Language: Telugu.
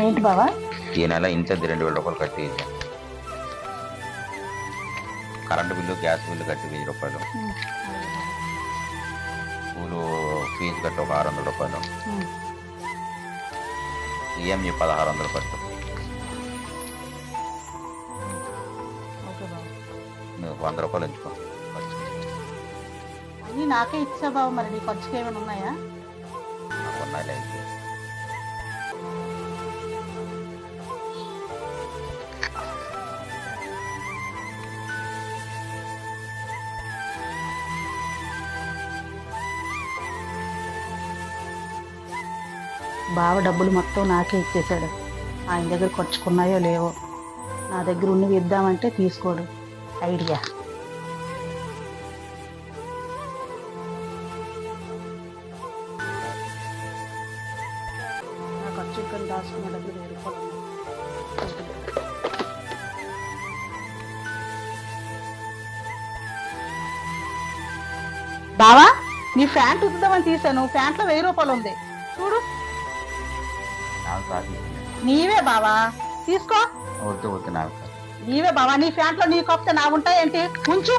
ఏంటి బావా? ఈ నెల ఇంత 2000 రూపాయలు కట్టి కరెంటు బిల్లు గ్యాస్ బిల్లు కట్టి 1000 రూపాయలు, స్కూలు ఫీజు కట్టి ఒక 600 రూపాయలు, ఈఎంఐ 1600 ఖర్చు. నువ్వు 100 రూపాయలు ఎంచుకో. అన్నీ నాకే ఇచ్చా బావ, మరి నీ ఖర్చుకి ఏమైనా ఉన్నాయా? నాకు ఉన్నాయిలే ఇంకే. బావ డబ్బులు మొత్తం నాకే ఇచ్చేశాడు. ఆయన దగ్గర ఖర్చుకున్నాయో లేవో, నా దగ్గర ఉన్నవి ఇద్దామంటే తీసుకోడు. ఐడియా. నా ఖర్చు ఇక్కడ దాచుకున్న డబ్బులు 1000 రూపాయలు ఉన్నాయి. బావా, నీ ప్యాంట్ ఉతుకుదామని తీసాను, ప్యాంట్లో 1000 రూపాయలు ఉంది చూడు. నాకు కాదు, నీవే బావా, తీసుకో. వద్దు వద్దు నాకు. నీవే బావా, నీ ప్యాంట్లో నీ కొప్తే నా ఉంటాయేంటి? ఉంచు.